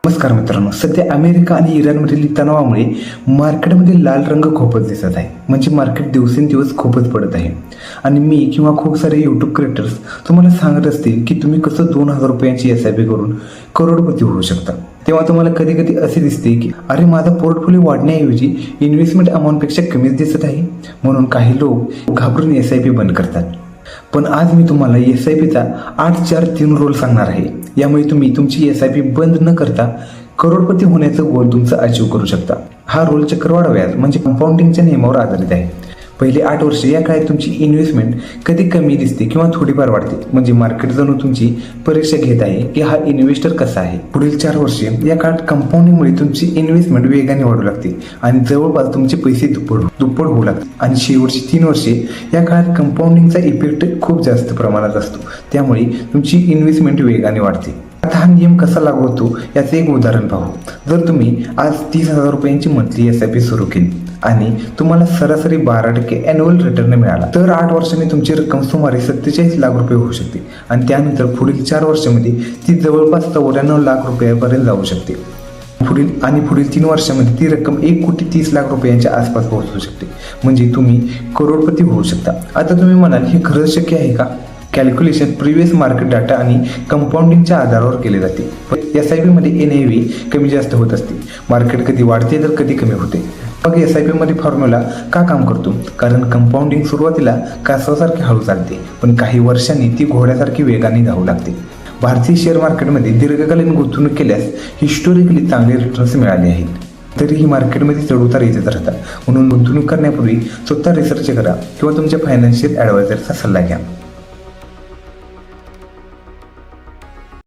नमस्कार मित्रांनो, सध्या अमेरिका आणि इराणमधील तणावामुळे मार्केटमध्ये लाल रंग खूपच दिसत आहे. म्हणजे मार्केट दिवसेंदिवस खूपच पडत आहे. आणि मी किंवा खूप सारे यूट्यूब क्रिएटर्स तुम्हाला सांगत असतील की तुम्ही कसं 2000 रुपयांची SIP करून करोडपती होऊ शकता. तेव्हा तुम्हाला कधी कधी असे दिसते की अरे, माझा पोर्टफोलिओ वाढण्याऐवजी इन्व्हेस्टमेंट अमाऊंटपेक्षा कमीच दिसत आहे. म्हणून काही लोक घाबरून SIP बंद करतात. पण आज मी तुम्हाला SIPचा 8-4-3 रोल सांगणार आहे. यामुळे तुम्ही तुमची SIP बंद न करता करोडपती होण्याचं गोल तुमचं अचीव करू शकता. हा रोल चक्रवाढ व्याज म्हणजे कंपाऊंडिंगच्या नियमावर आधारित आहे. पहिले 8 वर्ष या काळात तुमची इन्व्हेस्टमेंट कधी कमी दिसते किंवा थोडीफार वाढते. म्हणजे मार्केट जणू तुमची परीक्षा घेत आहे की हा इन्व्हेस्टर कसा आहे. पुढील 4 वर्षे या काळात कंपाऊंडिंगमुळे तुमची इन्व्हेस्टमेंट वेगाने वाढू लागते आणि जवळपास तुमचे पैसे दुप्पट होऊ लागते. आणि शेवटची 3 वर्षे या काळात कंपाऊंडिंगचा इफेक्ट खूप जास्त प्रमाणात असतो. त्यामुळे तुमची इन्व्हेस्टमेंट वेगाने वाढते. आता हा नियम कसा लागू होतो याचे एक उदाहरण पाहू. जर तुम्ही आज 30,000 रुपयांची मंथली SIP सुरू केली आणि तुम्हाला सरासरी 12% ॲन्युअल रिटर्न मिळाला, तर 8 वर्षांनी तुमची रक्कम सुमारे 47 लाख रुपये होऊ शकते. आणि त्यानंतर पुढील 4 वर्षांमध्ये ती जवळपास 94 लाख रुपयापर्यंत जाऊ शकते. पुढील 3 वर्षांमध्ये ती रक्कम 1,30,00,000 रुपयांच्या आसपास पोहोचू शकते. म्हणजे तुम्ही करोडपती होऊ शकता. आता तुम्ही म्हणाल, हे खरंच शक्य आहे का? कॅल्क्युलेशन प्रिव्हियस मार्केट डाटा आणि कंपाऊंडिंगच्या आधारावर केले जाते. पण SIP मध्ये NAV कमी जास्त होत असते. मार्केट कधी वाढते तर कधी कमी होते. मग SIP मध्ये फॉर्म्युला का काम करतो? कारण कंपाऊंडिंग सुरुवातीला कासवासारखी हळू चालते, पण काही वर्षांनी ती घोड्यासारखी वेगाने धावू लागते. भारतीय शेअर मार्केटमध्ये दीर्घकालीन गुंतवणूक केल्यास हिस्टोरिकली चांगले रिटर्न्स मिळाले आहेत. तरीही मार्केटमध्ये चढउतार येतच राहतात. म्हणून गुंतवणूक करण्यापूर्वी स्वतः रिसर्च करा किंवा तुमच्या फायनान्शियल ॲडवायझरचा सल्ला घ्या.